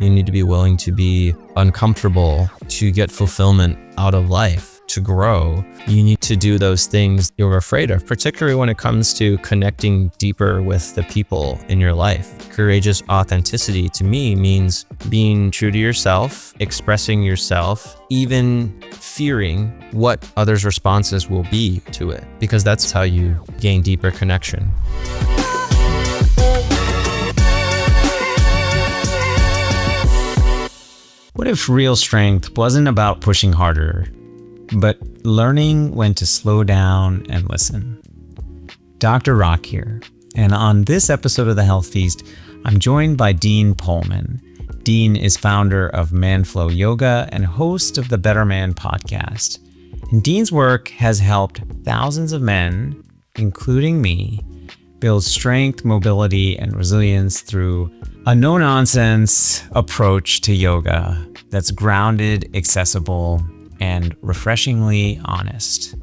You need to be willing to be uncomfortable, to get fulfillment out of life, to grow. You need to do those things you're afraid of, particularly when it comes to connecting deeper with the people in your life. Courageous authenticity to me means being true to yourself, expressing yourself, even fearing what others' responses will be to it, because that's how you gain deeper connection. What if real strength wasn't about pushing harder, but learning when to slow down and listen? Dr. Rock here, and on this episode of The Health Feast, I'm joined by Dean Pohlman. Dean is founder of Manflow Yoga and host of the Better Man podcast. And Dean's work has helped thousands of men, including me, build strength, mobility, and resilience through a no-nonsense approach to yoga that's grounded, accessible, and refreshingly honest.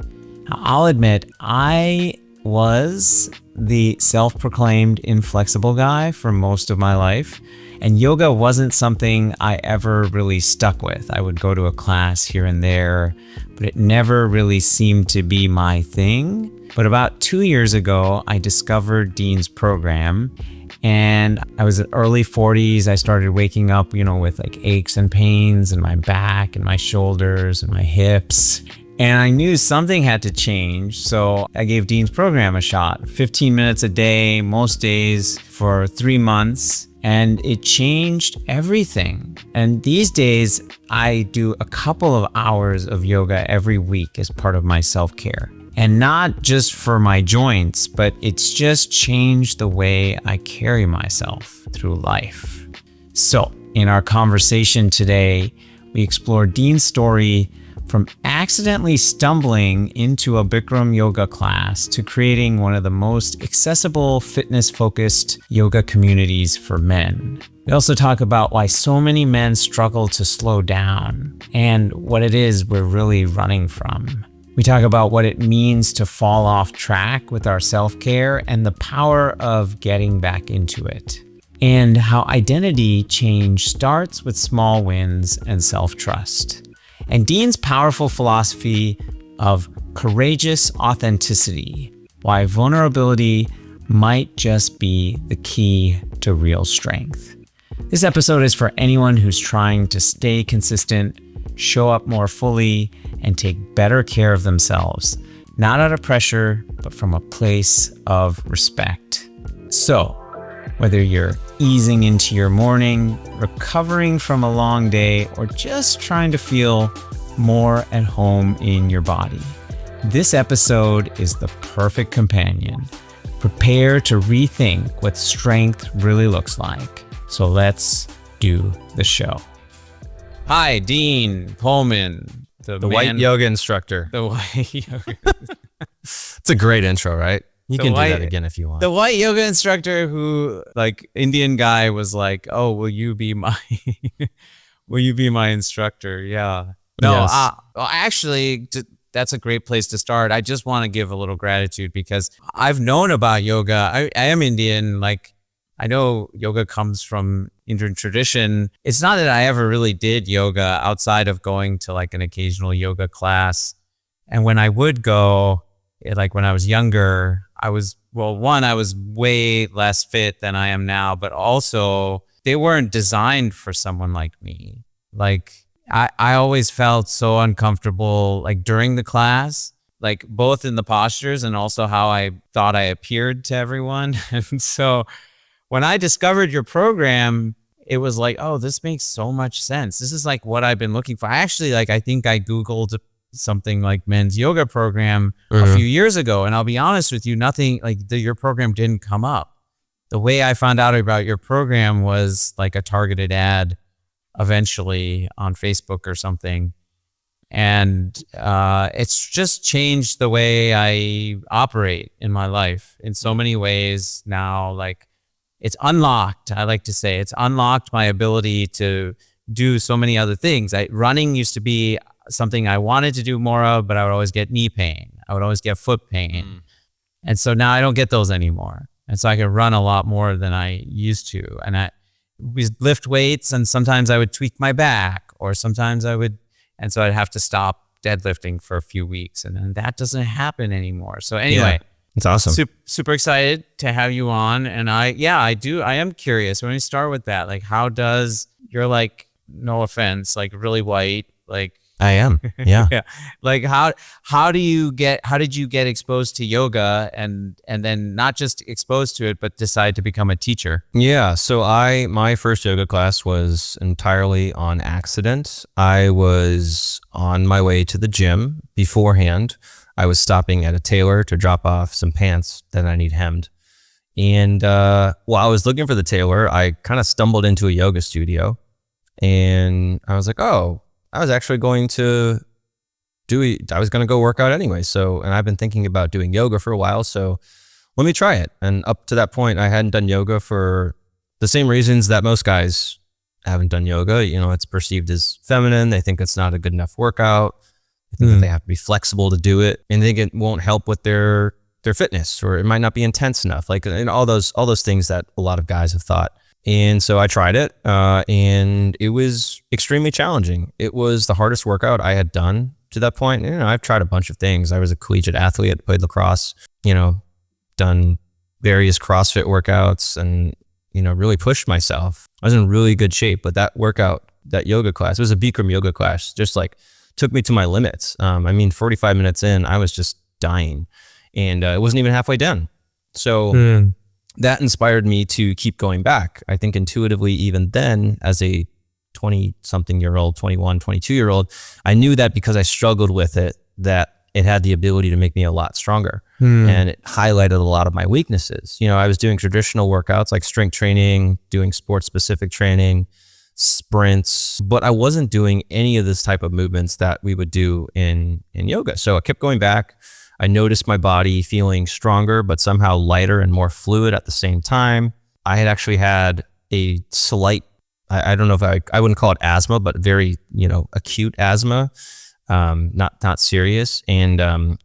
Now, I'll admit, I was the self-proclaimed inflexible guy for most of my life, and yoga wasn't something I ever really stuck with. I would go to a class here and there, but it never really seemed to be my thing. But about 2 years ago, I discovered Dean's program, and I was at early 40s. I started waking up, with like aches and pains in my back and my shoulders and my hips. And I knew something had to change. So I gave Dean's program a shot, 15 minutes a day, most days for 3 months. And it changed everything. And these days, I do a couple of hours of yoga every week as part of my self-care. And not just for my joints, but it's just changed the way I carry myself through life. So in our conversation today, we explore Dean's story from accidentally stumbling into a Bikram yoga class to creating one of the most accessible, fitness-focused yoga communities for men. We also talk about why so many men struggle to slow down and what it is we're really running from. We talk about what it means to fall off track with our self-care and the power of getting back into it, and how identity change starts with small wins and self-trust. And Dean's powerful philosophy of courageous authenticity, why vulnerability might just be the key to real strength. This episode is for anyone who's trying to stay consistent, show up more fully, and take better care of themselves, not out of pressure, but from a place of respect. So, whether you're easing into your morning, recovering from a long day, or just trying to feel more at home in your body, this episode is the perfect companion. Prepare to rethink what strength really looks like. So let's do the show. Hi, Dean Pohlman. The white yoga instructor. The white yoga. It's a great intro, right? You can do that again if you want. The white yoga instructor who, Indian guy was like, "Oh, will you be my instructor?" Yeah. No, Yes. Actually, that's a great place to start. I just want to give a little gratitude because I've known about yoga. I am Indian. I know yoga comes from Indian tradition. It's not that I ever really did yoga outside of going to an occasional yoga class. And when I would go, when I was younger, I was way less fit than I am now, but also they weren't designed for someone like me. I always felt so uncomfortable, during the class, both in the postures and also how I thought I appeared to everyone. And so when I discovered your program, it was oh, this makes so much sense. This is what I've been looking for. I actually, I think I Googled something like men's yoga program a few years ago. And I'll be honest with you, nothing your program didn't come up. The way I found out about your program was a targeted ad eventually on Facebook or something. And it's just changed the way I operate in my life in so many ways now. It's unlocked. I like to say it's unlocked my ability to do so many other things. Running used to be something I wanted to do more of, but I would always get knee pain. I would always get foot pain. And so now I don't get those anymore. And so I can run a lot more than I used to. And we lift weights, and sometimes I would tweak my back, or sometimes and so I'd have to stop deadlifting for a few weeks, and then that doesn't happen anymore. So anyway, it's awesome. Super excited to have you on. And I am curious. When we start with that, like, you're like, no offense, like really white, like I am. Yeah. yeah. Like how did you get exposed to yoga and then not just exposed to it, but decide to become a teacher? Yeah. So my first yoga class was entirely on accident. I was on my way to the gym beforehand. I was stopping at a tailor to drop off some pants that I need hemmed. And while I was looking for the tailor, I kind of stumbled into a yoga studio, and I was like, oh, I was actually going to go work out anyway. So, and I've been thinking about doing yoga for a while, so let me try it. And up to that point, I hadn't done yoga for the same reasons that most guys haven't done yoga. You know, it's perceived as feminine. They think it's not a good enough workout. They think that they have to be flexible to do it, and they think it won't help with their fitness, or it might not be intense enough. Like, and all those things that a lot of guys have thought. And so I tried it, and it was extremely challenging. It was the hardest workout I had done to that point. You know, I've tried a bunch of things. I was a collegiate athlete, played lacrosse, you know, done various CrossFit workouts, and, you know, really pushed myself. I was in really good shape, but that workout, that yoga class, it was a Bikram yoga class, just like took me to my limits. I mean, 45 minutes in, I was just dying, and it wasn't even halfway done. So that inspired me to keep going back. I think intuitively, even then, as a 20-something-year-old, 21, 22-year-old, I knew that because I struggled with it, that it had the ability to make me a lot stronger. And it highlighted a lot of my weaknesses. You know, I was doing traditional workouts like strength training, doing sports-specific training, sprints, but I wasn't doing any of this type of movements that we would do in yoga. So I kept going back. I noticed my body feeling stronger, but somehow lighter and more fluid at the same time. I had actually had a slight, I don't know if I wouldn't call it asthma, but very, you know, acute asthma, not serious. And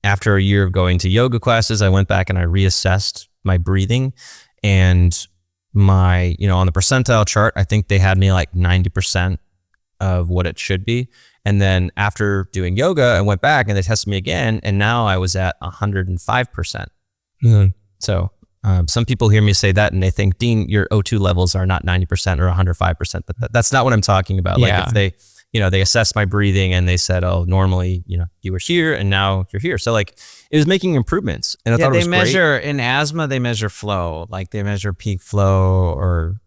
after a year of going to yoga classes, I went back and I reassessed my breathing, and my, you know, on the percentile chart, I think they had me like 90% of what it should be. And then after doing yoga, I went back and they tested me again, and now I was at 105%. So some people hear me say that and they think, Dean, your O2 levels are not 90% or 105%, but that's not what I'm talking about. Yeah. Like if they, you know, they assessed my breathing and they said, oh, normally, you know, you were here and now you're here. So like it was making improvements, and I thought it was measure in asthma, they measure flow, like they measure peak flow or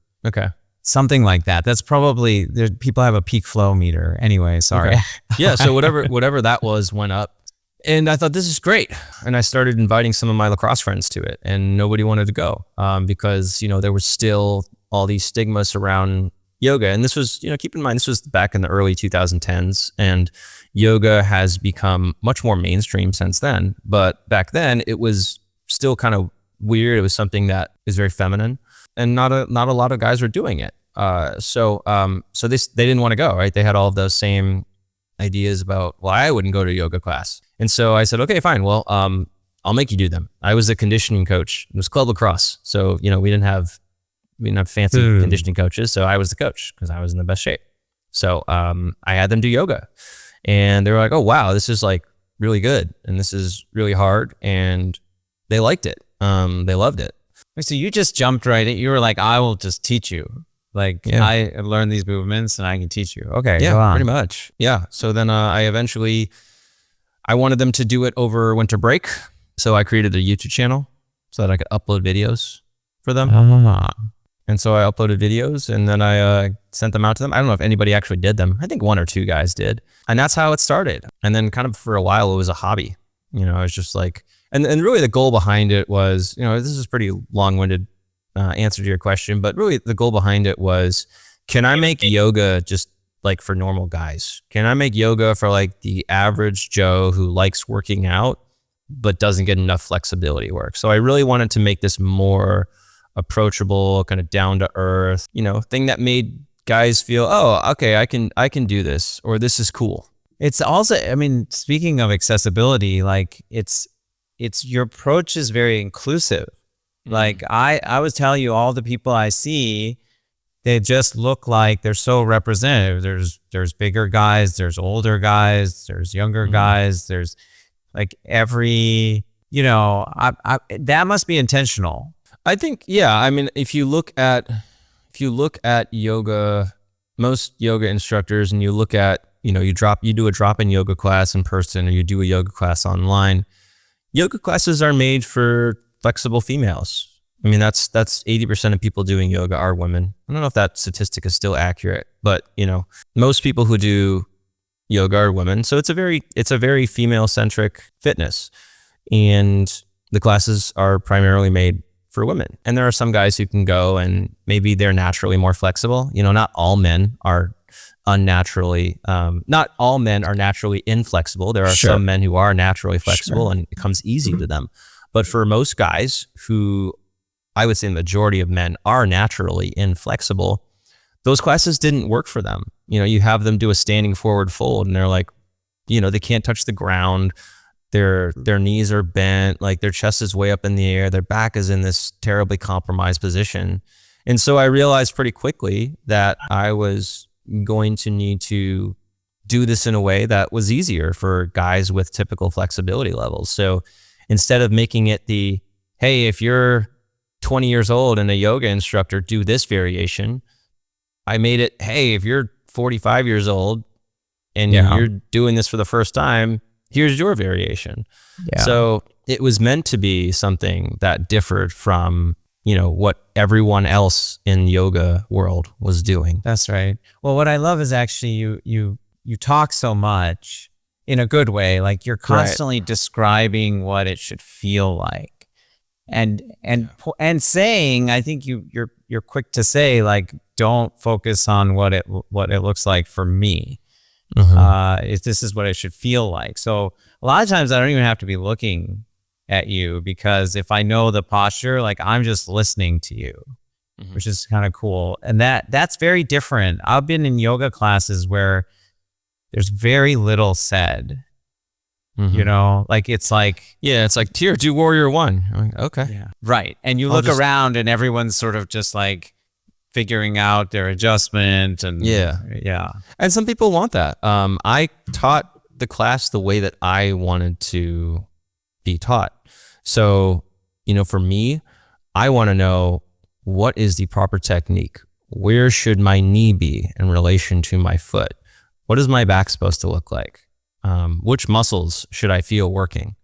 something like that. That's probably, people have a peak flow meter anyway. Sorry. Okay. Yeah. So whatever that was went up, and I thought, this is great. And I started inviting some of my lacrosse friends to it, and nobody wanted to go because, you know, there was still all these stigmas around yoga. And this was, you know, keep in mind, this was back in the early 2010s, and yoga has become much more mainstream since then. But back then it was still kind of weird. It was something that is very feminine, and not a lot of guys were doing it. So they didn't want to go, right? They had all of those same ideas about why I wouldn't go to a yoga class. And so I said, okay, fine. Well, I'll make you do them. I was a conditioning coach. It was club lacrosse. So, you know, we didn't have fancy conditioning coaches. So I was the coach because I was in the best shape. So, I had them do yoga, and they were like, oh, wow, this is like really good. And this is really hard. And they liked it. They loved it. So you just jumped right in. You were like, I will just teach you. Like, yeah. I learned these movements and I can teach you. Okay, yeah, go on. Pretty much. Yeah. So then I wanted them to do it over winter break. So I created a YouTube channel so that I could upload videos for them. And so I uploaded videos, and then I sent them out to them. I don't know if anybody actually did them. I think one or two guys did. And that's how it started. And then kind of for a while, it was a hobby. You know, I was just like, and really the goal behind it was, you know, this is pretty long-winded answer to your question, but really the goal behind it was, can I make yoga just like for normal guys? Can I make yoga for like the average Joe who likes working out but doesn't get enough flexibility work? So I really wanted to make this more approachable, kind of down to earth, you know, thing that made guys feel, oh, okay, I can do this, or this is cool. It's also, I mean, speaking of accessibility, like it's your approach is very inclusive. Like I was telling you, all the people I see, they just look like they're so representative. There's bigger guys, there's older guys, there's younger guys, there's like every, that must be intentional. I think, yeah. I mean, if you look at yoga, most yoga instructors, and you look at, you do a drop-in yoga class in person, or you do a yoga class online, yoga classes are made for flexible females. I mean, that's 80% of people doing yoga are women. I don't know if that statistic is still accurate, but most people who do yoga are women. So it's a very female-centric fitness, and the classes are primarily made for women. And there are some guys who can go and maybe they're naturally more flexible. Not all men are not all men are naturally inflexible. There are some men who are naturally flexible and it comes easy to them. But for most guys, who I would say the majority of men are naturally inflexible, those classes didn't work for them. You have them do a standing forward fold and they're like, they can't touch the ground. Their knees are bent, like their chest is way up in the air. Their back is in this terribly compromised position. And so I realized pretty quickly that I was going to need to do this in a way that was easier for guys with typical flexibility levels. So instead of making it hey, if you're 20 years old and a yoga instructor, do this variation, I made it, hey, if you're 45 years old and you're doing this for the first time, here's your variation. Yeah. So it was meant to be something that differed from, what everyone else in yoga world was doing. That's right. Well, what I love is actually you talk so much in a good way. Like you're constantly describing what it should feel like. And saying, I think you're quick to say, like, don't focus on what it looks like for me. This is what it should feel like. So a lot of times I don't even have to be looking at you, because if I know the posture, like I'm just listening to you, which is kind of cool. And that's very different. I've been in yoga classes where there's very little said. Like it's like, here, do warrior one. Like, okay. Yeah. Right. And you look around and everyone's sort of just like figuring out their adjustment and And some people want that. I taught the class the way that I wanted to be taught. So, for me, I want to know, what is the proper technique? Where should my knee be in relation to my foot? What is my back supposed to look like? Which muscles should I feel working?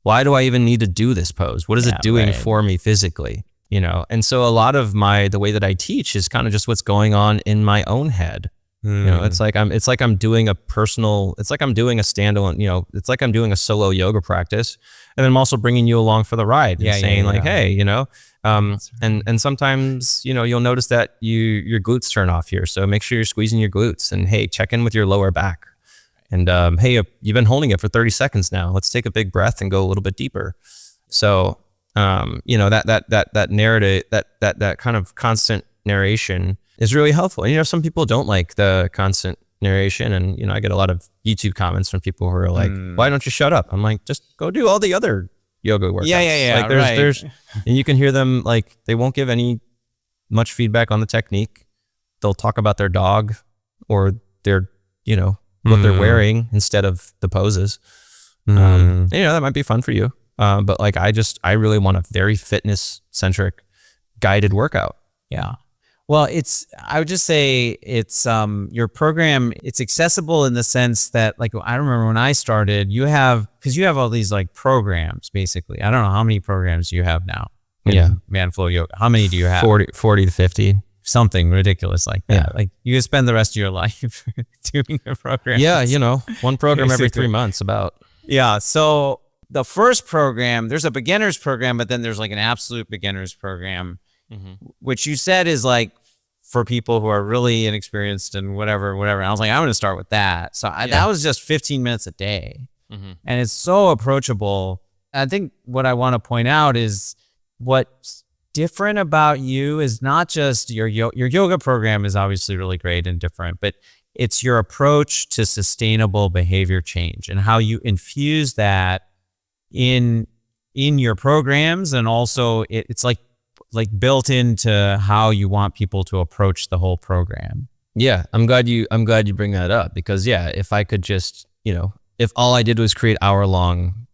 Why do I even need to do this pose? What is it doing for me physically? And so a lot of the way that I teach is kind of just what's going on in my own head. It's like I'm doing a standalone, it's like I'm doing a solo yoga practice. And then I'm also bringing you along for the ride and saying hey, and sometimes, you'll notice that your glutes turn off here. So make sure you're squeezing your glutes, and hey, check in with your lower back. And hey, you've been holding it for 30 seconds now. Let's take a big breath and go a little bit deeper. So, that narrative, that kind of constant narration is really helpful. And, some people don't like the constant narration. And, I get a lot of YouTube comments from people who are like, why don't you shut up? I'm like, just go do all the other yoga workouts. Yeah. Like there's, and you can hear them, like, they won't give any much feedback on the technique. They'll talk about their dog or their, what they're wearing instead of the poses. That might be fun for you. But like, I really want a very fitness centric guided workout. Yeah. Well, I would just say it's, your program, it's accessible in the sense that, like, I remember when I started, because you have all these like programs, basically. I don't know how many programs you have now. Manflow Yoga. How many do you have? 40 to 50. Something ridiculous like that. Yeah. Like you could spend the rest of your life doing a program. Yeah. One program every 3 months about. Yeah. So the first program, there's a beginner's program, but then there's like an absolute beginner's program, which you said is like for people who are really inexperienced and whatever. And I was like, I'm going to start with that. So that was just 15 minutes a day. And it's so approachable. I think what I want to point out is what's different about you is not just your yoga program is obviously really great and different, but it's your approach to sustainable behavior change and how you infuse that in your programs. And also it's like like built into how you want people to approach the whole program. Yeah, I'm glad you bring that up, because if I could just, if all I did was create hour-long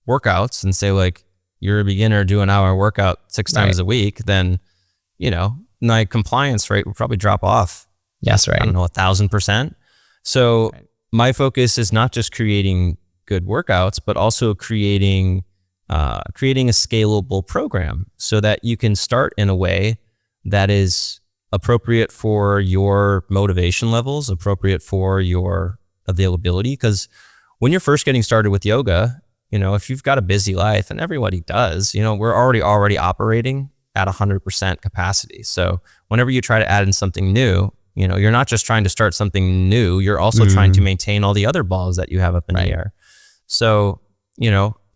workouts and say like, you're a beginner, do an hour workout 6 times a week, then, my compliance rate would probably drop off. Yes, right. I don't know, 1,000%. So my focus is not just creating good workouts, but also creating a scalable program so that you can start in a way that is appropriate for your motivation levels, appropriate for your availability. Because when you're first getting started with yoga, if you've got a busy life, and everybody does, we're already operating at 100% capacity. So whenever you try to add in something new, you're not just trying to start something new, you're also trying to maintain all the other balls that you have up in the air. So,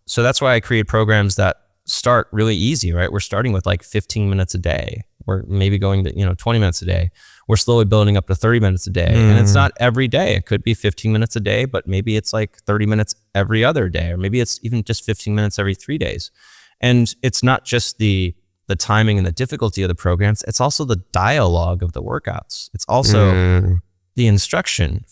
so that's why I create programs that start really easy, right? We're starting with like 15 minutes a day. We're maybe going to, 20 minutes a day. We're slowly building up to 30 minutes a day. And it's not every day. It could be 15 minutes a day, but maybe it's like 30 minutes every other day, or maybe it's even just 15 minutes every 3 days. And it's not just the timing and the difficulty of the programs. It's also the dialogue of the workouts. It's also the instruction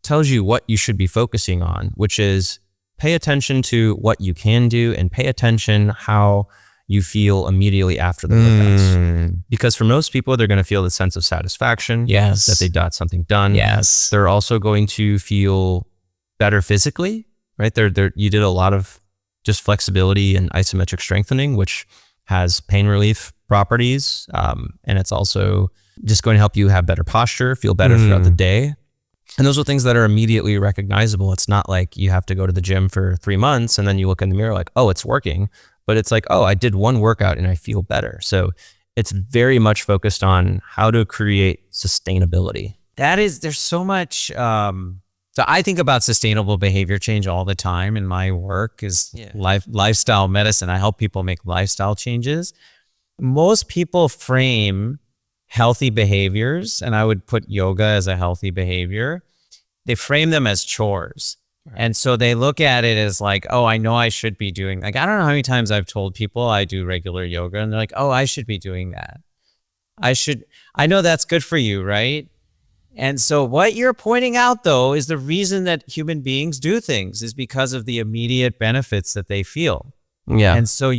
tells you what you should be focusing on, which is pay attention to what you can do and pay attention how you feel immediately after the workouts. Because for most people, they're going to feel the sense of satisfaction that they got something done. Yes. They're also going to feel better physically, right? You did a lot of just flexibility and isometric strengthening, which has pain relief properties. And it's also just going to help you have better posture, feel better throughout the day. And those are things that are immediately recognizable. It's not like you have to go to the gym for 3 months and then you look in the mirror like, oh, it's working. But it's like, oh, I did one workout and I feel better. So it's very much focused on how to create sustainability. There's so much. So I think about sustainable behavior change all the time in my work is lifestyle medicine. I help people make lifestyle changes. Most people frame healthy behaviors, and I would put yoga as a healthy behavior. They frame them as chores. Right. And so they look at it as like, oh, I know I should be doing, like, I don't know how many times I've told people I do regular yoga and they're like, oh, I should be doing that. I know that's good for you, right? And so what you're pointing out, though, is the reason that human beings do things is because of the immediate benefits that they feel. Yeah. And so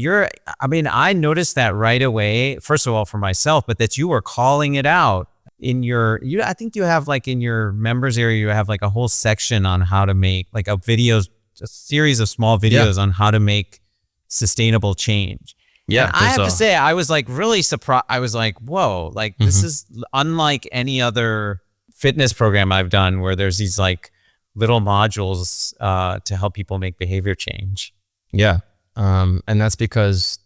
I noticed that right away, first of all, for myself, but that you were calling it out I think you have like in your members area, you have like a whole section on how to make like a series of small videos on how to make sustainable change. Yeah. And I have to say, I was like really surprised. I was like, whoa, like this is unlike any other fitness program I've done where there's these like little modules to help people make behavior change. Yeah. And that's because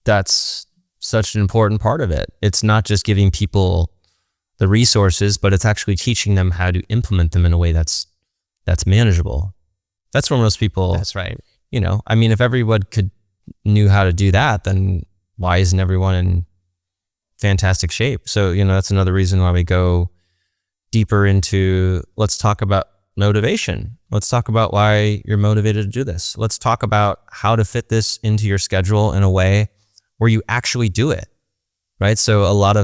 that's such an important part of it. It's not just giving people the resources, but it's actually teaching them how to implement them in a way that's manageable. That's where most people. That's right. If everyone knew how to do that, then why isn't everyone in fantastic shape? So, that's another reason why we go deeper into, let's talk about motivation. Let's talk about why you're motivated to do this. Let's talk about how to fit this into your schedule in a way where you actually do it. Right. So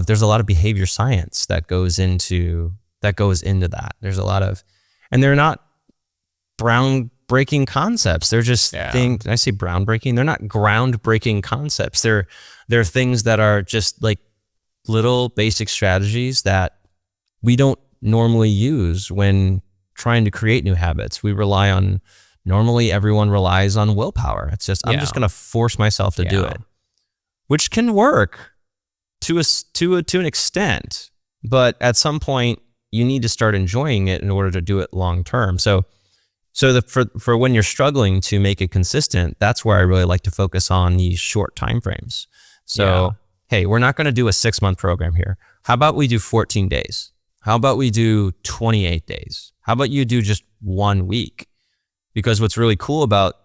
there's a lot of behavior science that goes into that. There's a lot of, and they're not groundbreaking concepts. They're just things. I say groundbreaking. They're not groundbreaking concepts. They're things that are just like little basic strategies that we don't normally use when trying to create new habits. Normally everyone relies on willpower. It's just, I'm just going to force myself to do it, which can work to an extent, but at some point you need to start enjoying it in order to do it long term. So for when you're struggling to make it consistent, that's where I really like to focus on these short time frames. So, hey, we're not going to do a 6-month program here. How about we do 14 days? How about we do 28 days? How about you do just 1 week? Because what's really cool about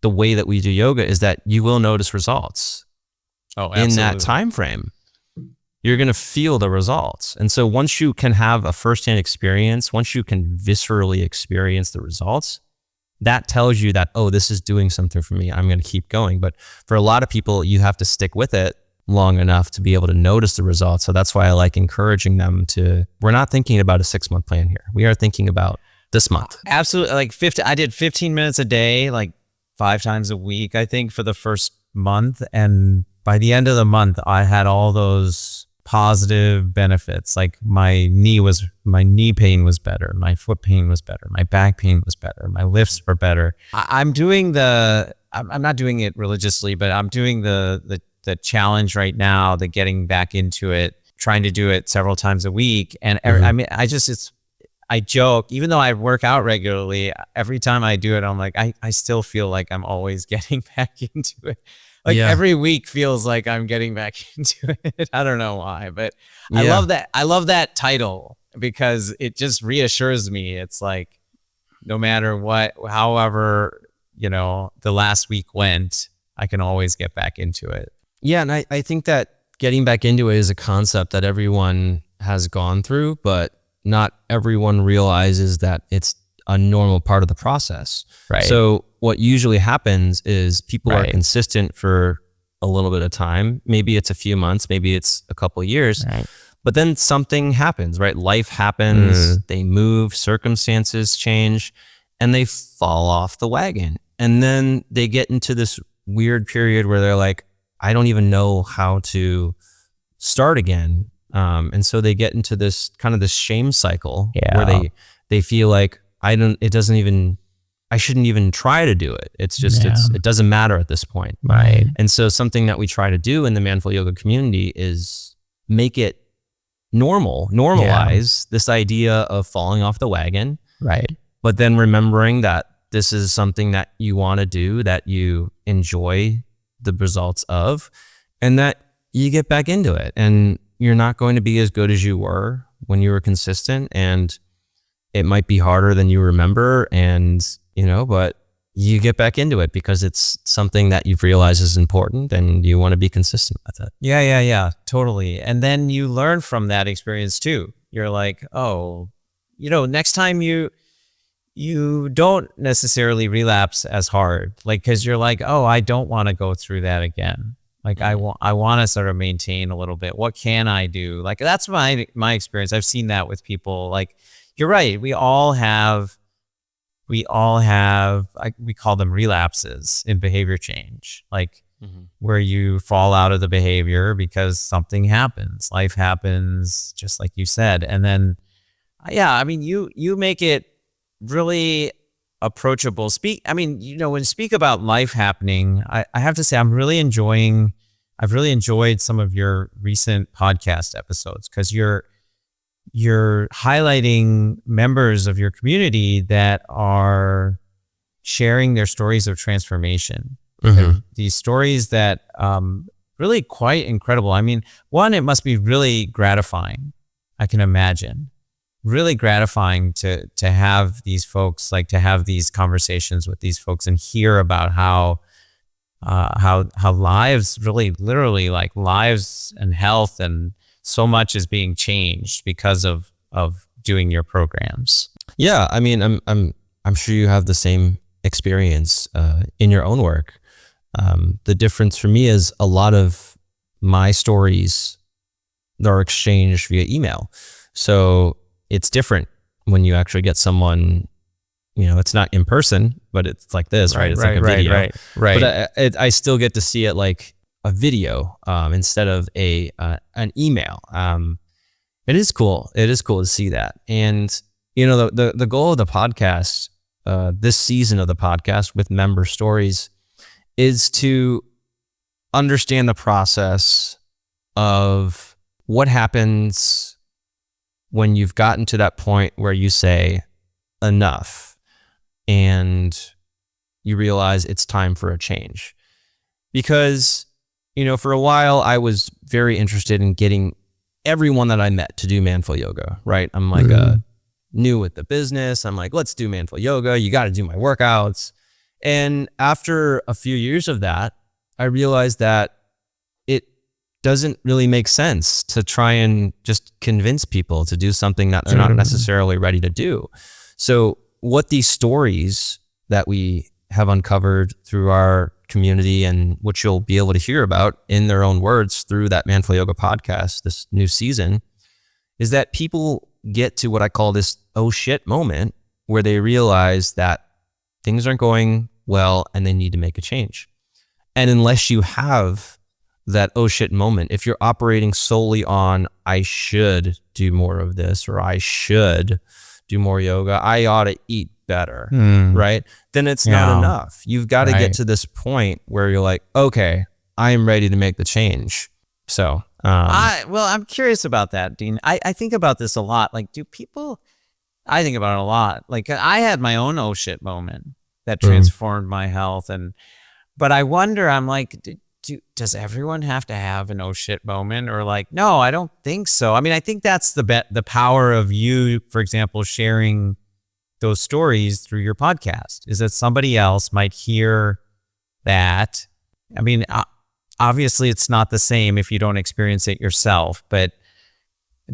the way that we do yoga is that you will notice results in that time frame. You're going to feel the results. And so once you can have a firsthand experience, once you can viscerally experience the results, that tells you that, oh, this is doing something for me. I'm going to keep going. But for a lot of people, you have to stick with it long enough to be able to notice the results. So that's why I like encouraging them to, we're not thinking about a 6-month plan here. We are thinking about this month. Absolutely. Like I did 15 minutes a day, like 5 times a week, I think, for the first month. And by the end of the month, I had all those positive benefits. Like my knee pain was better. My foot pain was better. My back pain was better. My lifts were better. I'm not doing it religiously, but I'm doing the challenge right now, the getting back into it, trying to do it several times a week. And I mean, I joke, even though I work out regularly, every time I do it, I'm like, I still feel like I'm always getting back into it. Like every week feels like I'm getting back into it. I don't know why, but I love that. I love that title because it just reassures me. It's like, no matter what, however, the last week went, I can always get back into it. Yeah. And I think that getting back into it is a concept that everyone has gone through, but not everyone realizes that it's a normal part of the process. Right. So what usually happens is people are consistent for a little bit of time. Maybe it's a few months, maybe it's a couple of years, but then something happens, right? Life happens, they move, circumstances change, and they fall off the wagon. And then they get into this weird period where they're like, I don't even know how to start again. And so they get into this kind of this shame cycle where they feel like I shouldn't even try to do it. It's just, it doesn't matter at this point. Right. And so something that we try to do in the Manful Yoga community is make it normalize this idea of falling off the wagon. Right. But then remembering that this is something that you want to do, that you enjoy the results of, and that you get back into it. And you're not going to be as good as you were when you were consistent, and it might be harder than you remember, but you get back into it because it's something that you've realized is important and you want to be consistent with it. Yeah, totally. And then you learn from that experience too. You're like, oh, next time you don't necessarily relapse as hard, like, cause you're like, oh, I don't want to go through that again. Like I want to sort of maintain a little bit. What can I do? Like, that's my experience. I've seen that with people. Like, you're right. We all have, we call them relapses in behavior change, like where you fall out of the behavior because something happens, life happens, just like you said. And then, you make it really approachable. When speak about life happening, I have to say, I've really enjoyed some of your recent podcast episodes because you're highlighting members of your community that are sharing their stories of transformation. These stories that really quite incredible. I mean, one, it must be really gratifying. I can imagine. Really gratifying to have these folks, like to have these conversations with these folks and hear about how lives really literally, like lives and health and so much is being changed because of doing your programs. Yeah. I mean, I'm sure you have the same experience in your own work. The difference for me is a lot of my stories are exchanged via email. So it's different when you actually get someone, it's not in person, but it's like this, right? It's like a video. Right. But I still get to see it like a video instead of an email. It is cool. It is cool to see that. And, the goal of the podcast, this season of the podcast with member stories, is to understand the process of what happens when you've gotten to that point where you say enough and you realize it's time for a change. Because, for a while I was very interested in getting everyone that I met to do Manful Yoga, right? I'm like new with the business. I'm like, let's do Manful Yoga. You got to do my workouts. And after a few years of that, I realized that it doesn't really make sense to try and just convince people to do something that they're not necessarily ready to do. So what these stories that we have uncovered through our community, and which you'll be able to hear about in their own words through that Manful Yoga podcast this new season, is that people get to what I call this oh shit moment, where they realize that things aren't going well and they need to make a change. And unless you have that oh shit moment, if you're operating solely on I should do more of this, or I should do more yoga, I ought to eat better, right? Then it's not enough. You've got to get to this point where you're like, okay, I'm ready to make the change. So I'm curious about that, Dean. I think about this a lot. Like, I think about it a lot. Like, I had my own oh shit moment that transformed my health. But I wonder, I'm like, does everyone have to have an oh shit moment? Or like, no, I don't think so. I mean, I think that's the power of you, for example, sharing those stories through your podcast, is that somebody else might hear that. I mean, obviously it's not the same if you don't experience it yourself, but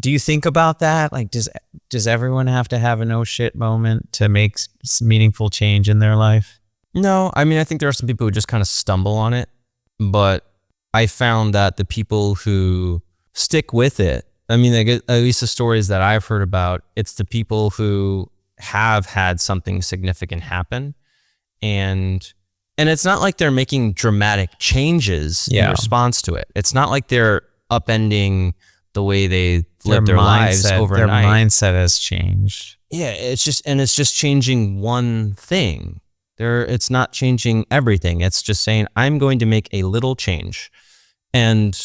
do you think about that? Like, does everyone have to have an oh shit moment to make meaningful change in their life? No, I mean, I think there are some people who just kind of stumble on it, but I found that the people who stick with it, I mean, at least the stories that I've heard about, it's the people who have had something significant happen, and it's not like they're making dramatic changes in response to it. It's not like they're upending the way they live their lives overnight. Their mindset has changed. Yeah, it's just changing one thing. It's not changing everything. It's just saying, I'm going to make a little change. And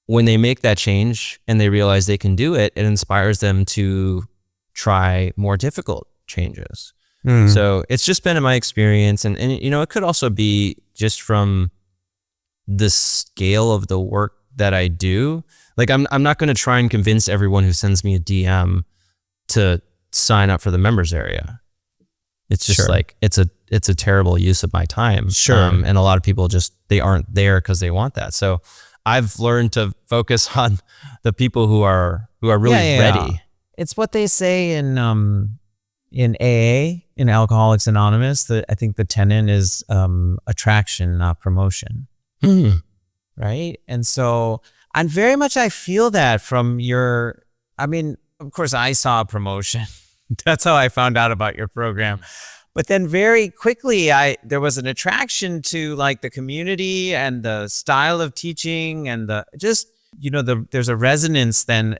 when they make that change and they realize they can do it, it inspires them to try more difficult changes. So it's just been in my experience. And it could also be just from the scale of the work that I do. Like, I'm not going to try and convince everyone who sends me a DM to sign up for the members area. It's just like, it's a terrible use of my time. And a lot of people they aren't there because they want that. So I've learned to focus on the people who are really ready. It's what they say in AA, in Alcoholics Anonymous, that I think the tenet is attraction, not promotion. Right? And so I feel that from I mean, of course I saw a promotion. That's how I found out about your program. But then very quickly, there was an attraction to like the community and the style of teaching, and there's a resonance then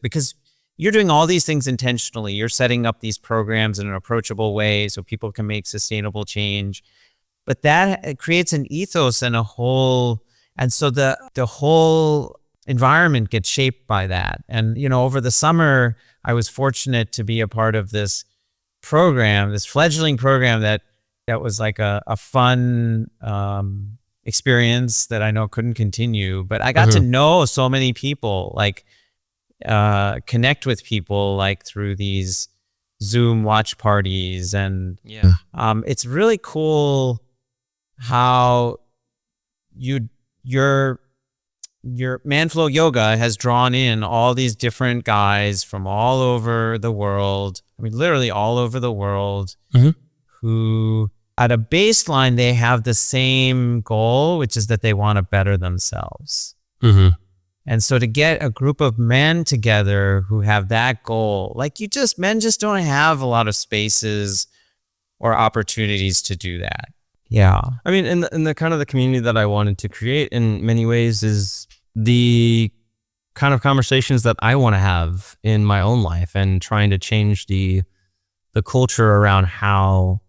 because you're doing all these things intentionally. You're setting up these programs in an approachable way so people can make sustainable change. But that creates an ethos and so the whole environment gets shaped by that. And, over the summer, I was fortunate to be a part of this program, this fledgling program that was like a fun experience that I know couldn't continue. But I got to know so many people, like connect with people like through these Zoom watch parties. And it's really cool how your Manflow Yoga has drawn in all these different guys from all over the world. I mean, literally all over the world, who at a baseline, they have the same goal, which is that they want to better themselves. And so to get a group of men together who have that goal, like men just don't have a lot of spaces or opportunities to do that. Yeah. I mean, in the kind of the community that I wanted to create in many ways is the kind of conversations that I want to have in my own life, and trying to change the culture around how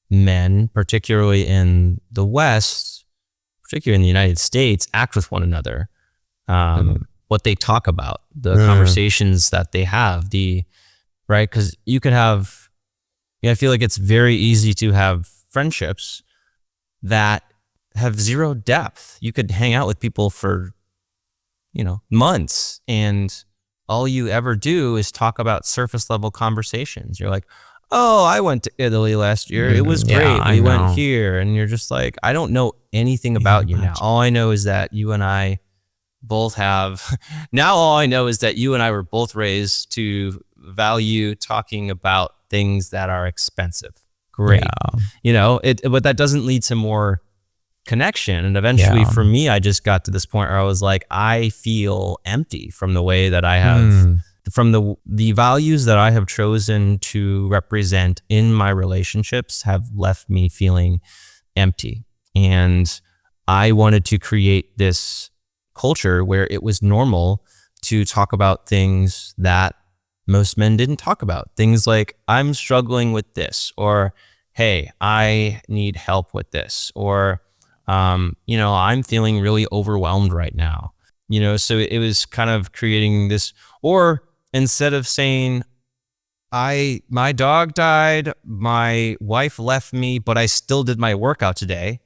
men, particularly in the West, particularly in the United States, act with one another. What they talk about, the conversations that they have, right? Because you could have, I feel like it's very easy to have friendships that have zero depth. You could hang out with people for, months, and all you ever do is talk about surface level conversations. You're like, oh, I went to Italy last year. It was great. We went here. And you're just like, I don't know anything about you now. All I know is that you and I both have, now all I know is that you and I were both raised to value talking about things that are expensive, great. Yeah. But that doesn't lead to more connection. And eventually for me, I just got to this point where I was like, I feel empty from the way that I have, from the values that I have chosen to represent in my relationships have left me feeling empty. And I wanted to create this culture where it was normal to talk about things that most men didn't talk about. Things like, I'm struggling with this, or, hey, I need help with this, or, I'm feeling really overwhelmed right now. So it was kind of creating this, or instead of saying, my dog died, my wife left me, but I still did my workout today.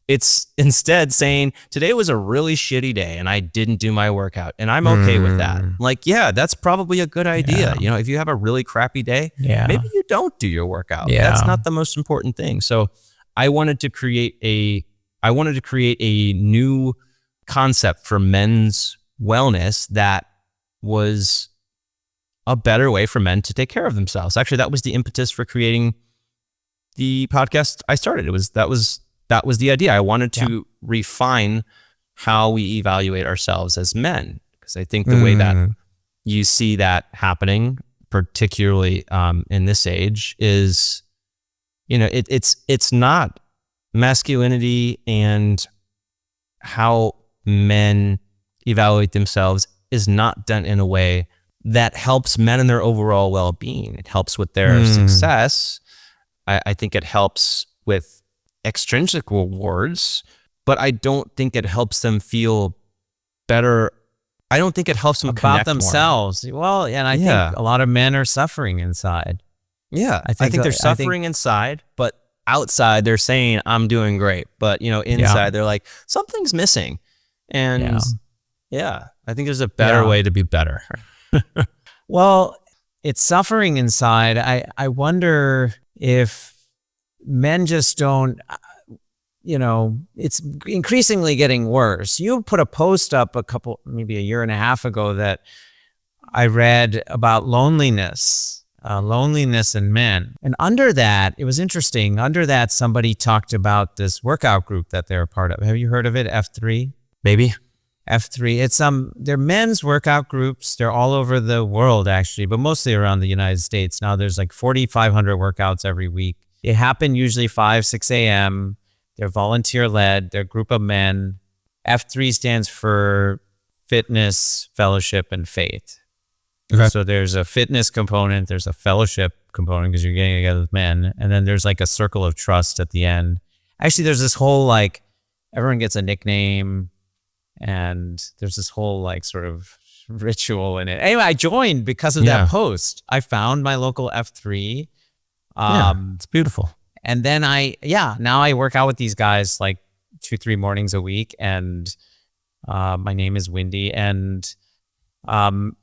It's instead saying, today was a really shitty day and I didn't do my workout, and I'm okay with that. Like, yeah, that's probably a good idea. If you have a really crappy day, maybe you don't do your workout. That's not the most important thing. So I wanted to create a new concept for men's wellness that was a better way for men to take care of themselves. Actually, that was the impetus for creating the podcast I started. That was the idea. I wanted to refine how we evaluate ourselves as men, because I think the way that you see that happening, particularly in this age, is, it's not masculinity and how men evaluate themselves is not done in a way that helps men in their overall well-being. It helps with their success. I think it helps with extrinsic rewards, but I don't think it helps them feel better. I don't think it helps them about themselves. More. Well, and I think a lot of men are suffering inside. Yeah, I think they're suffering inside, but outside they're saying, I'm doing great. But, inside they're like, something's missing. And I think there's a better way to be better. Well, it's suffering inside. I wonder if men just don't, it's increasingly getting worse. You put a post up maybe a year and a half ago that I read about loneliness in men. And under that, it was interesting. Under that, somebody talked about this workout group that they're a part of. Have you heard of it? F3? Maybe. F3. It's they're men's workout groups. They're all over the world, actually, but mostly around the United States. Now there's like 4,500 workouts every week. They happen usually 5, 6 a.m. They're volunteer-led. They're a group of men. F3 stands for fitness, fellowship, and faith. Okay. So there's a fitness component. There's a fellowship component because you're getting together with men. And then there's like a circle of trust at the end. Actually, there's this whole everyone gets a nickname. And there's this whole sort of ritual in it. Anyway, I joined because of that post. I found my local F3. It's beautiful. And then now I work out with these guys 2-3 mornings a week. And my name is Windy. And to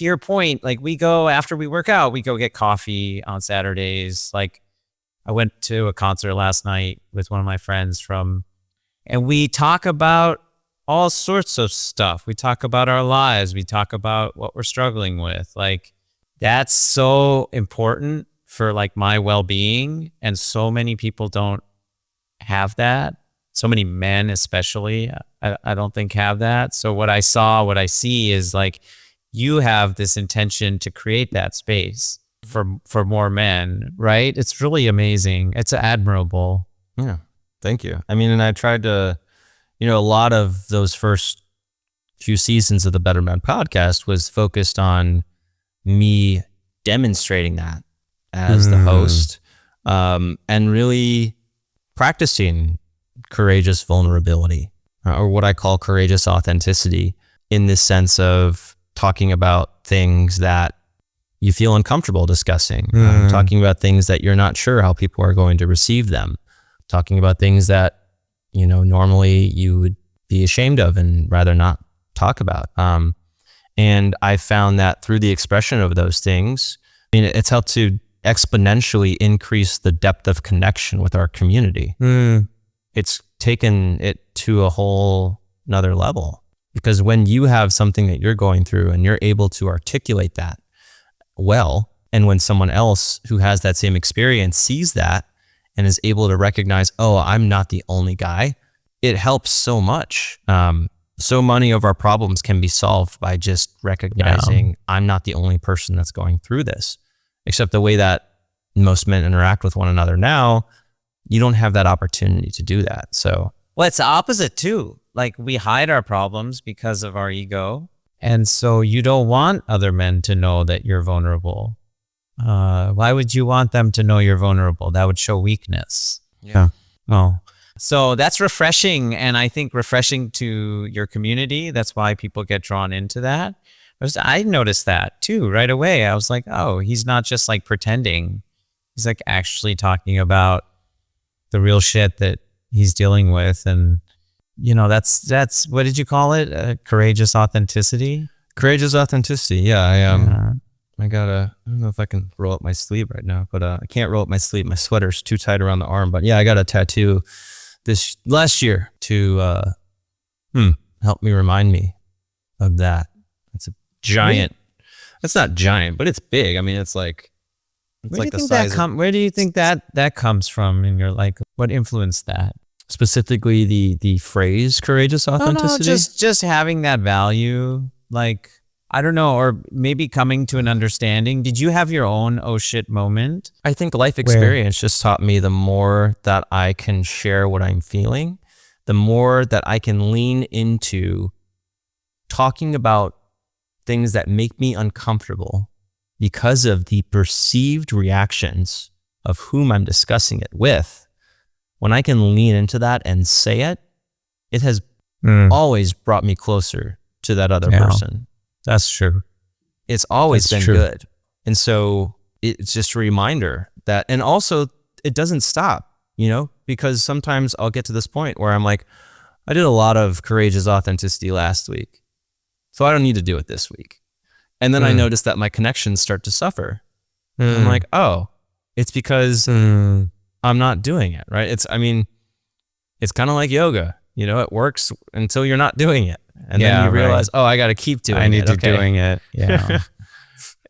your point, we go, after we work out, we go get coffee on Saturdays. I went to a concert last night with one of my friends and we talk about all sorts of stuff. We talk about our lives. We talk about what we're struggling with. That's so important for my well-being. And so many people don't have that. So many men, especially, I don't think have that. So what I see is you have this intention to create that space for more men, right? It's really amazing. It's admirable. Yeah. Thank you. I mean, and I tried to, a lot of those first few seasons of the Better Men podcast was focused on me demonstrating that as the host, and really practicing courageous vulnerability, or what I call courageous authenticity, in this sense of talking about things that you feel uncomfortable discussing, talking about things that you're not sure how people are going to receive them, talking about things that normally you would be ashamed of and rather not talk about. And I found that through the expression of those things, it's helped to exponentially increase the depth of connection with our community. It's taken it to a whole another level, because when you have something that you're going through and you're able to articulate that well, And when someone else who has that same experience sees that and is able to recognize, oh, I'm not the only guy, it helps so much. So many of our problems can be solved by just recognizing I'm not the only person that's going through this. Except the way that most men interact with one another now, you don't have that opportunity to do that. So, well, it's the opposite too. Like, we hide our problems because of our ego. And so you don't want other men to know that you're vulnerable. Why would you want them to know you're vulnerable? That would show weakness. yeah. Oh, so that's refreshing. And I think refreshing to your community. That's why people get drawn into that. I noticed that too right away. I was like, oh, he's not just like pretending. He's like actually talking about the real shit that he's dealing with. And, you know, that's what did you call it? Courageous authenticity? Courageous authenticity. Yeah. I don't know if I can roll up my sleeve right now, but I can't roll up my sleeve. My sweater's too tight around the arm. But yeah, I got a tattoo this last year to help me remind me of that. It's a giant. It's not giant, but it's big. I mean, it's like the size. Where do you think that comes from? In your, like, what influenced that? Specifically, the phrase courageous authenticity. No, just having that value, like, I don't know, or maybe coming to an understanding. Did you have your own oh shit moment? I think life experience just taught me the more that I can share what I'm feeling, the more that I can lean into talking about things that make me uncomfortable because of the perceived reactions of whom I'm discussing it with. When I can lean into that and say it, it has always brought me closer to that other person. That's true. It's always been good. And so it's just a reminder that, and also it doesn't stop, you know, because sometimes I'll get to this point where I'm like, I did a lot of courageous authenticity last week, so I don't need to do it this week. And then I notice that my connections start to suffer. I'm like, oh, it's because I'm not doing it, right? It's kind of like yoga, you know, it works until you're not doing it. And then you realize, oh, I got to keep doing it. I need to doing it. Yeah.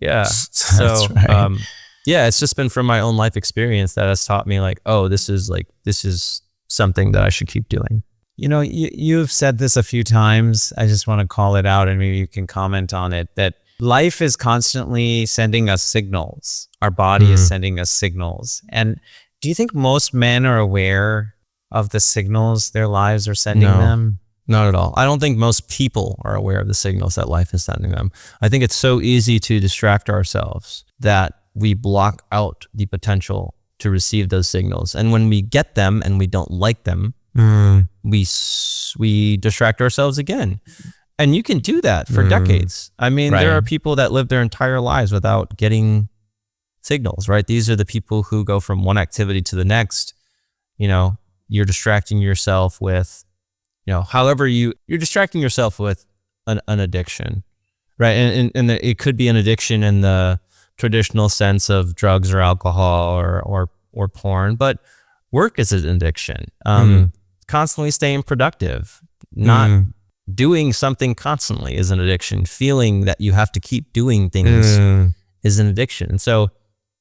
Yeah. So, right. Yeah, it's just been from my own life experience that has taught me, like, oh, this is something that I should keep doing. You know, you've said this a few times. I just want to call it out and maybe you can comment on it, that life is constantly sending us signals. Our body is sending us signals. And do you think most men are aware of the signals their lives are sending them? Not at all. I don't think most people are aware of the signals that life is sending them. I think it's so easy to distract ourselves that we block out the potential to receive those signals. And when we get them and we don't like them, we distract ourselves again. And you can do that for decades. I mean, there are people that live their entire lives without getting signals, right? These are the people who go from one activity to the next. You know, you're distracting yourself with, you know, however you're distracting yourself with an addiction, right? And it could be an addiction in the traditional sense of drugs or alcohol or porn, but work is an addiction. Constantly staying productive, not doing something constantly is an addiction. Feeling that you have to keep doing things is an addiction. And so,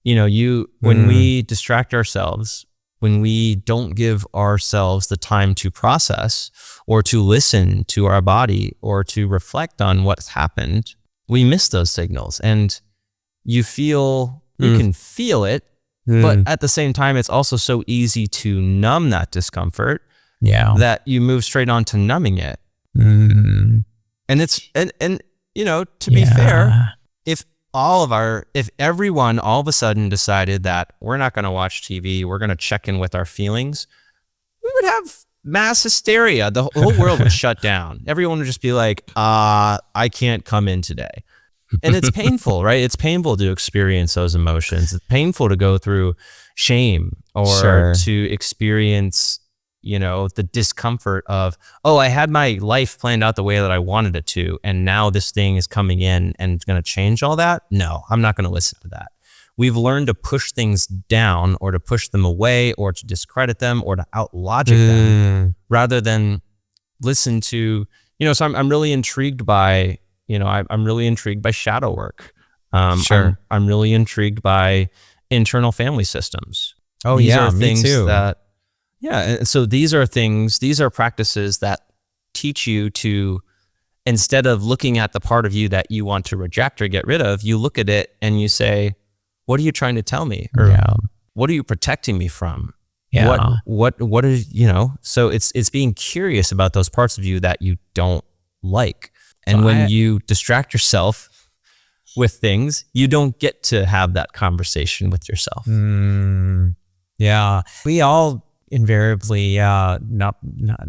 you know, when we distract ourselves, when we don't give ourselves the time to process or to listen to our body or to reflect on what's happened, we miss those signals. And you can feel it, but at the same time, it's also so easy to numb that discomfort that you move straight on to numbing it. And you know, to be fair, if everyone all of a sudden decided that we're not going to watch TV, we're going to check in with our feelings, we would have mass hysteria. The whole world would shut down. Everyone would just be like, I can't come in today. And it's painful, right? It's painful to experience those emotions. It's painful to go through shame or to experience, you know, the discomfort of, oh, I had my life planned out the way that I wanted it to, and now this thing is coming in and it's going to change all that. No, I'm not going to listen to that. We've learned to push things down or to push them away or to discredit them or to out-logic them rather than listen to, you know, so I'm really intrigued by, you know, I'm really intrigued by shadow work. Sure. I'm really intrigued by internal family systems. Oh, These yeah, are me things too. and so these are practices that teach you to, instead of looking at the part of you that you want to reject or get rid of, you look at it and you say, what are you trying to tell me? Or what are you protecting me from? Yeah. What is, so it's being curious about those parts of you that you don't like. And So when you distract yourself with things, you don't get to have that conversation with yourself. Yeah. We all invariably, not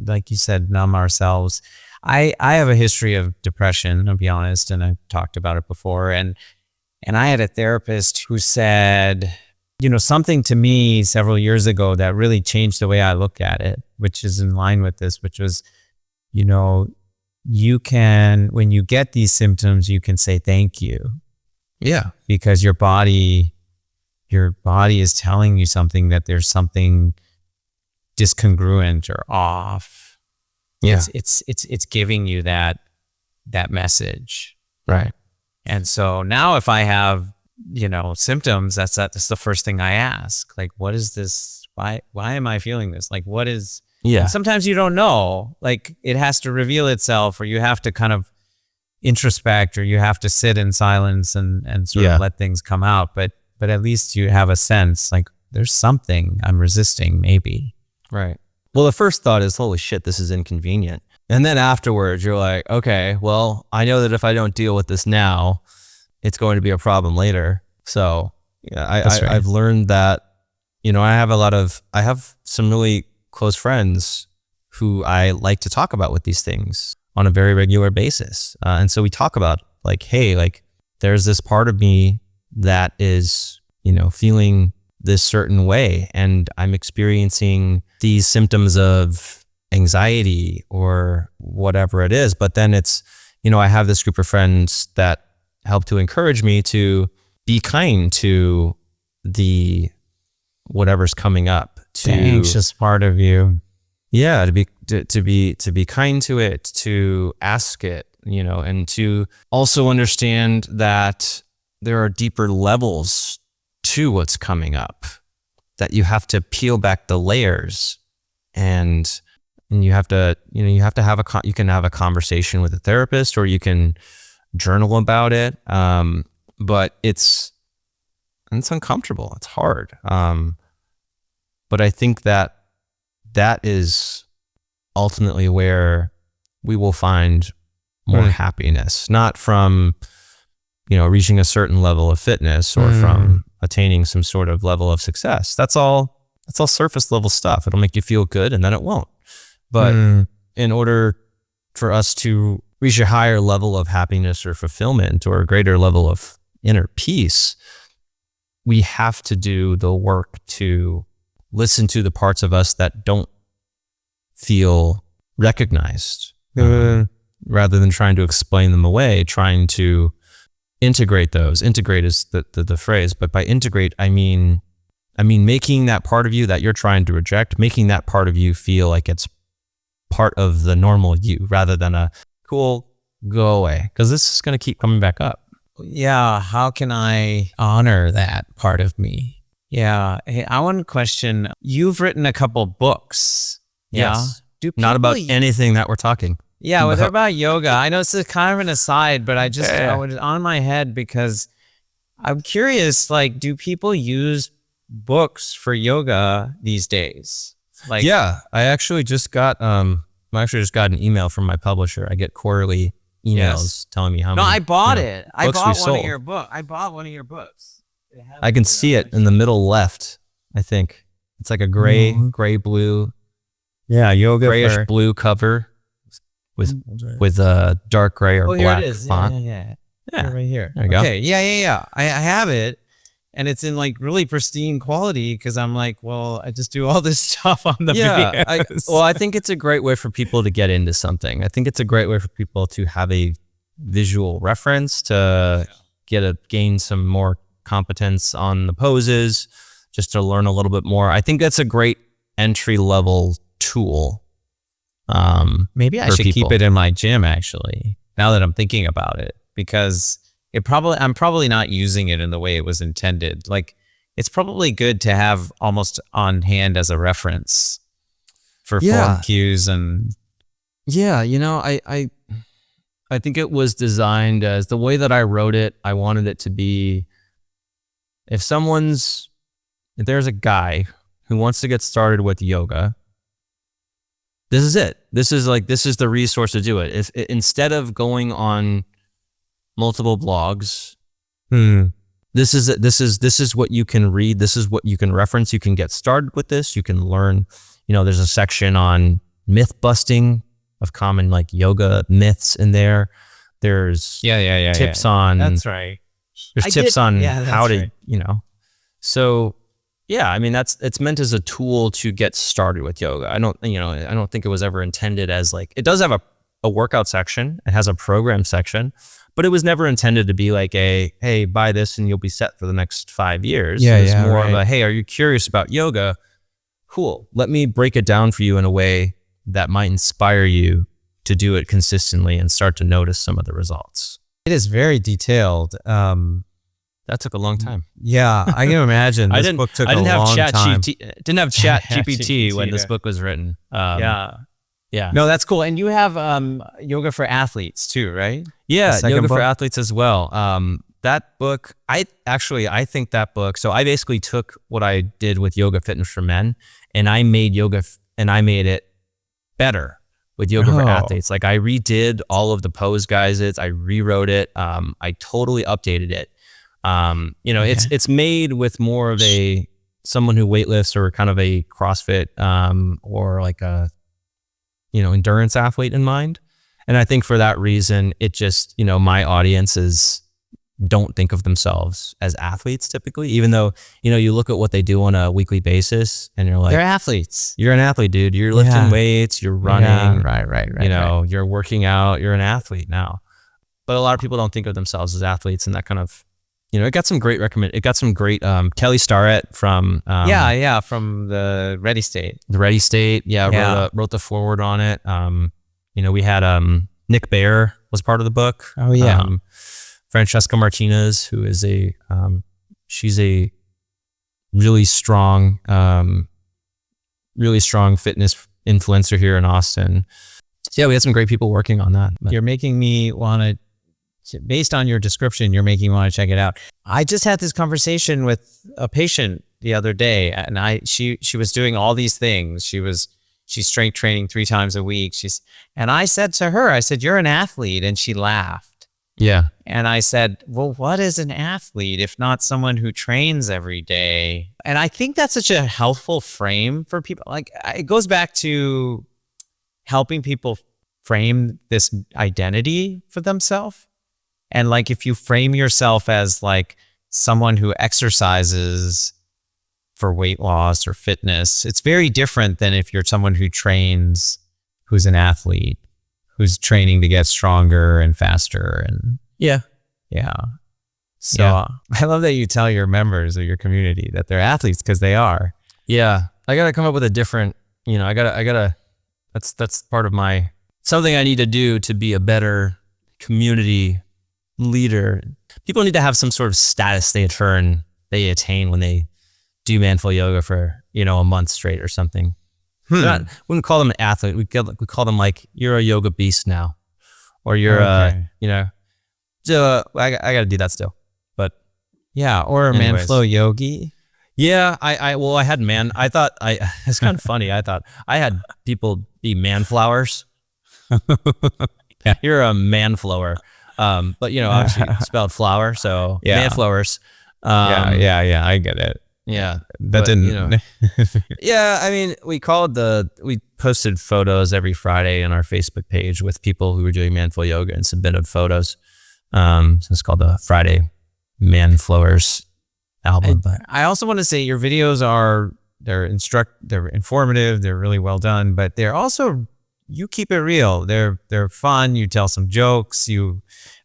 like you said, numb ourselves. I have a history of depression, I'll be honest, and I've talked about it before. And I had a therapist who said, something to me several years ago that really changed the way I look at it, which is in line with this, which was, you can, when you get these symptoms, you can say thank you. Yeah. Because your body is telling you something, that there's something discongruent or off. Yeah. It's giving you that message. Right. And so now if I have, symptoms, that's the first thing I ask. Like, what is this? Why am I feeling this? Like, what is, Yeah. and sometimes you don't know, like it has to reveal itself, or you have to kind of introspect, or you have to sit in silence and sort of let things come out. But at least you have a sense, like there's something I'm resisting, maybe. Right. Well, the first thought is, holy shit, this is inconvenient. And then afterwards you're like, okay, well, I know that if I don't deal with this now, it's going to be a problem later. So I've learned that, I have some really close friends who I like to talk about with these things on a very regular basis. And so we talk about like, hey, like there's this part of me that is, feeling this certain way, and I'm experiencing these symptoms of anxiety or whatever it is. But then it's, I have this group of friends that help to encourage me to be kind to the whatever's coming up, to the anxious part of you. Yeah, to be kind to it, to ask it, and to also understand that there are deeper levels to what's coming up, that you have to peel back the layers, and you have to, you have to have you can have a conversation with a therapist, or you can journal about it. But it's uncomfortable. It's hard. But I think that is ultimately where we will find more happiness, not from, reaching a certain level of fitness, or from attaining some sort of level of success. That's all surface level stuff. It'll make you feel good, and then it won't. But in order for us to reach a higher level of happiness or fulfillment, or a greater level of inner peace, we have to do the work to listen to the parts of us that don't feel recognized, rather than trying to explain them away, trying to integrate those. Integrate is the phrase, but by integrate, I mean making that part of you that you're trying to reject, making that part of you feel like it's part of the normal you, rather than a cool, go away, because this is going to keep coming back up. Yeah. How can I honor that part of me? Yeah. Hey, I want to question, you've written a couple books. Yeah. Yes. Not about anything that we're talking. Yeah. Well, they're about yoga. I know it's kind of an aside, but I was on my head because I'm curious, like, do people use books for yoga these days? Like, yeah, I actually just got an email from my publisher. I get quarterly emails telling me how many. No, I bought it. I bought one sold. of your books. I bought one of your books. I can see it in the middle left, I think. It's like a gray blue. Yeah, yoga grayish blue cover with a dark gray or black here it is. font. Yeah. Right here. There you go. Okay. Yeah. I have it, and it's in like really pristine quality, because I'm like, well, I just do all this stuff on the videos. I think it's a great way for people to get into something. I think it's a great way for people to have a visual reference, to gain some more competence on the poses, just to learn a little bit more. I think that's a great entry level tool. Maybe I should keep it in my gym, actually, now that I'm thinking about it, because I'm probably not using it in the way it was intended. Like, it's probably good to have almost on hand as a reference for form cues and. Yeah, I think it was designed as the way that I wrote it. I wanted it to be, if there's a guy who wants to get started with yoga, this is it. This is the resource to do it. Instead of going on multiple blogs, this is what you can read. This is what you can reference. You can get started with this. You can learn, there's a section on myth busting of common like yoga myths in there. There's tips on, that's right. There's tips on how to, so yeah, I mean, it's meant as a tool to get started with yoga. I don't think it was ever intended as like, it does have a workout section. It has a program section, but it was never intended to be like hey, buy this and you'll be set for the next 5 years. Yeah, it's more right. of a, hey, are you curious about yoga? Cool. Let me break it down for you in a way that might inspire you to do it consistently and start to notice some of the results. It is very detailed. That took a long time. Yeah, I can imagine. This book took a long time. Didn't have Chat GPT when this book was written. Yeah. No, that's cool. And you have yoga for athletes too, right? Yeah, yoga for athletes as well. That book, I think that book. So I basically took what I did with Yoga Fitness for Men, and I made it better with yoga for athletes. Like I redid all of the pose guides. I rewrote it. I totally updated it. It's made with more of someone who weightlifts or kind of a CrossFit or like a endurance athlete in mind. And I think for that reason, it just, my audiences don't think of themselves as athletes typically, even though, you look at what they do on a weekly basis and you're like, they're athletes. You're an athlete, dude. You're lifting weights, you're running, right. You're working out, you're an athlete now. But a lot of people don't think of themselves as athletes, and that kind of, it got some great Kelly Starrett from from the Ready State. Wrote the foreword on it. We had Nick Baer was part of the book. Oh yeah. Francesca Martinez, who is she's a really strong fitness influencer here in Austin. So yeah, we had some great people working on that. You're making me want to, based on your description, you're making me want to check it out. I just had this conversation with a patient the other day, and she was doing all these things. She's strength training 3 times a week. And I said to her, you're an athlete, and she laughed. Yeah. And I said, well, what is an athlete if not someone who trains every day? And I think that's such a helpful frame for people. Like, it goes back to helping people frame this identity for themselves. And like, if you frame yourself as like someone who exercises for weight loss or fitness, it's very different than if you're someone who trains, who's an athlete, who's training to get stronger and faster. And yeah. So I love that you tell your members of your community that they're athletes, because they are. Yeah. I got to come up with a different, that's part of something I need to do to be a better community leader. People need to have some sort of status they attain when they do mindful yoga for, a month straight or something. Wouldn't call them an athlete. We call them like, you're a yoga beast now, or you're so I got to do that still, but yeah. Or a man flow yogi. Yeah. It's kind of funny. I thought I had people be man flowers. Yeah. You're a man flower. But obviously spelled flower. So man flowers. Yeah. I get it. Yeah. That didn't. Yeah. I mean, we posted photos every Friday on our Facebook page with people who were doing manflow yoga and submitted photos. So it's called the Friday Man Flowers album. I also want to say your videos they're informative, they're really well done, but they're also, you keep it real. They're fun. You tell some jokes.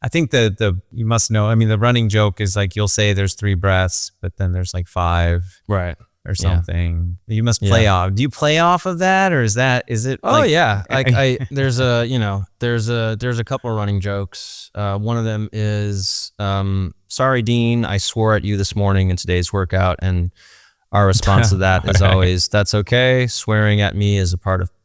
I think you must know, I mean, the running joke is like, you'll say there's 3 breaths, but then there's like 5. Right. or something. You must play off. Do you play off of that, or is it? Oh yeah, there's a couple of running jokes. One of them is, sorry, Dean, I swore at you this morning in today's workout, and our response to that is always, that's okay. Swearing at me is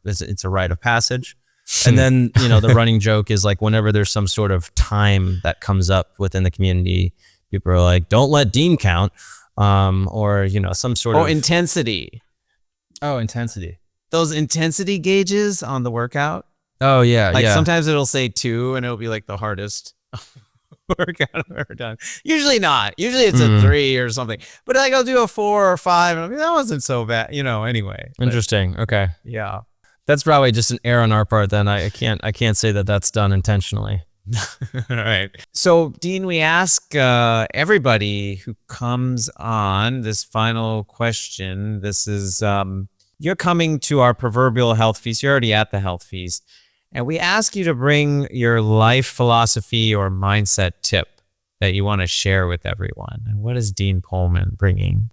it's a rite of passage. And then, the running joke is like, whenever there's some sort of time that comes up within the community, people are like, don't let Dean count. Or, some sort of intensity. Oh, intensity. Those intensity gauges on the workout. Oh yeah. Like sometimes it'll say 2 and it'll be like the hardest workout I've ever done. Usually not. Usually it's a 3 or something. But like I'll do a 4 or 5 and I'll be, that wasn't so bad, anyway. Interesting. Okay. Yeah. That's probably just an error on our part then. I can't say that that's done intentionally. All right. So, Dean, we ask everybody who comes on this final question. This is, you're coming to our proverbial health feast. You're already at the health feast. And we ask you to bring your life philosophy or mindset tip that you want to share with everyone. And what is Dean Pohlman bringing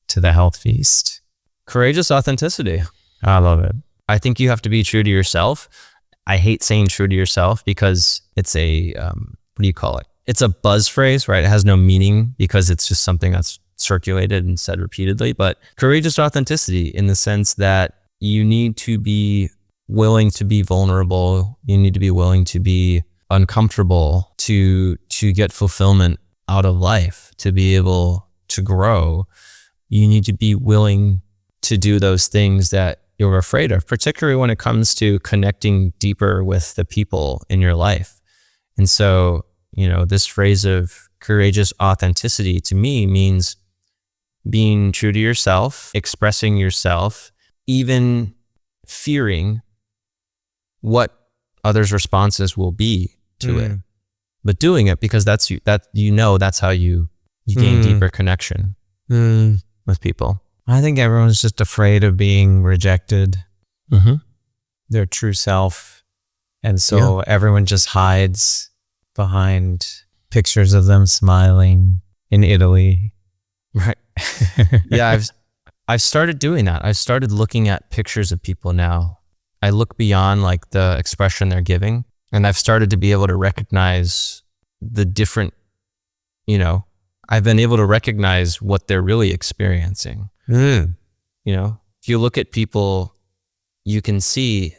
to the health feast? Courageous authenticity. I love it. I think you have to be true to yourself. I hate saying true to yourself because it's a, what do you call it? It's a buzz phrase, right? It has no meaning because it's just something that's circulated and said repeatedly. But courageous authenticity in the sense that you need to be willing to be vulnerable. You need to be willing to be uncomfortable to get fulfillment out of life, to be able to grow. You need to be willing to do those things that you're afraid of, particularly when it comes to connecting deeper with the people in your life. And so, this phrase of courageous authenticity to me means being true to yourself, expressing yourself, even fearing what others' responses will be to it, but doing it because that's how you gain deeper connection with people. I think everyone's just afraid of being rejected, their true self. And so everyone just hides behind pictures of them smiling in Italy. Right. Yeah, I've started doing that. I've started looking at pictures of people now. I look beyond like the expression they're giving, and I've started to be able to recognize the different, I've been able to recognize what they're really experiencing. If you look at people, you can see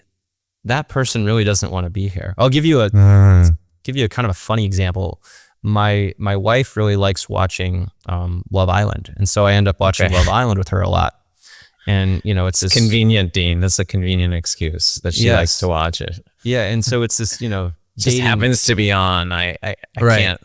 that person really doesn't want to be here. I'll give you a kind of a funny example. My wife really likes watching Love Island, and so I end up watching Love Island with her a lot. And it's this convenient, Dean. That's a convenient excuse that she likes to watch it. Yeah, and so it's this, just happens to be on. I can't.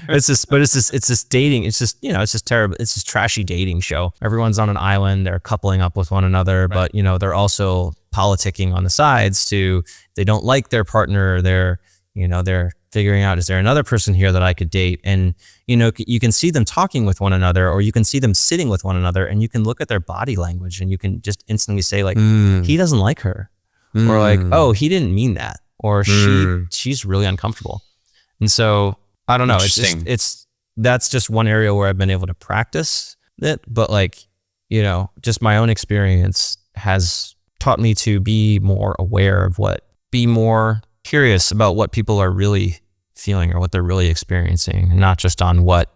It's this dating. It's just terrible. It's this trashy dating show. Everyone's on an island. They're coupling up with one another, but they're also politicking on the sides they don't like their partner. They're figuring out, is there another person here that I could date? And, you can see them talking with one another, or you can see them sitting with one another, and you can look at their body language and you can just instantly say like, he doesn't like her, or like, oh, he didn't mean that, or she's really uncomfortable. And so I don't know. That's just one area where I've been able to practice it, but just my own experience has taught me to be more aware of be more curious about what people are really feeling or what they're really experiencing, and not just on what.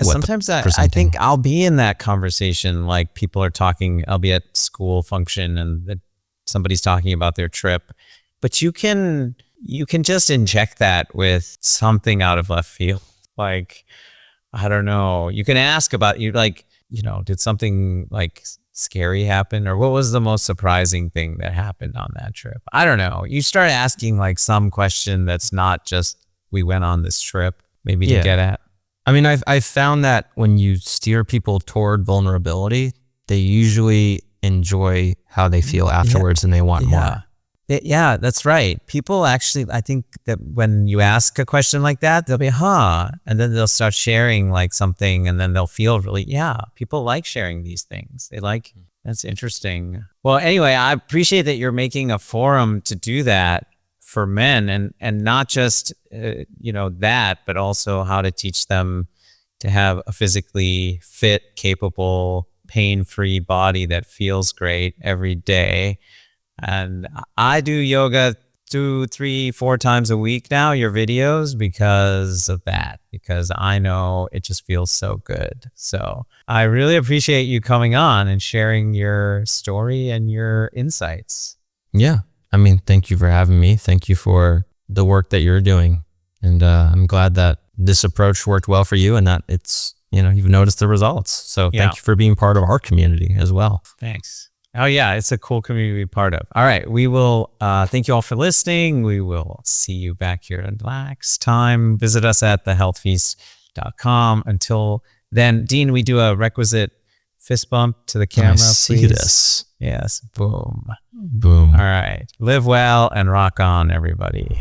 Sometimes I think I'll be in that conversation, like people are talking, I'll be at school function and somebody's talking about their trip, but you can just inject that with something out of left field. Like, I don't know, you can ask about, did something like scary happen, or what was the most surprising thing that happened on that trip? I don't know. You start asking like some question that's not just, we went on this trip, maybe to get at. I mean, I've found that when you steer people toward vulnerability, they usually enjoy how they feel afterwards and they want more. Yeah, that's right. People actually, I think that when you ask a question like that, they'll be, and then they'll start sharing like something, and then they'll feel really, people like sharing these things. They like, that's interesting. Well, anyway, I appreciate that you're making a forum to do that for men, and not just, that, but also how to teach them to have a physically fit, capable, pain-free body that feels great every day. And I do yoga 2, 3, 4 times a week now, your videos, because of that, because I know it just feels so good. So I really appreciate you coming on and sharing your story and your insights. Yeah. I mean, thank you for having me. Thank you for the work that you're doing. And I'm glad that this approach worked well for you and that it's, you've noticed the results. So thank you for being part of our community as well. Thanks. Oh yeah, it's a cool community to be part of. All right, we will thank you all for listening. We will see you back here next time. Visit us at thehealthfeast.com. Until then, Dean, we do a requisite fist bump to the camera, I see please. this. Yes, boom. Boom. All right, live well and rock on, everybody.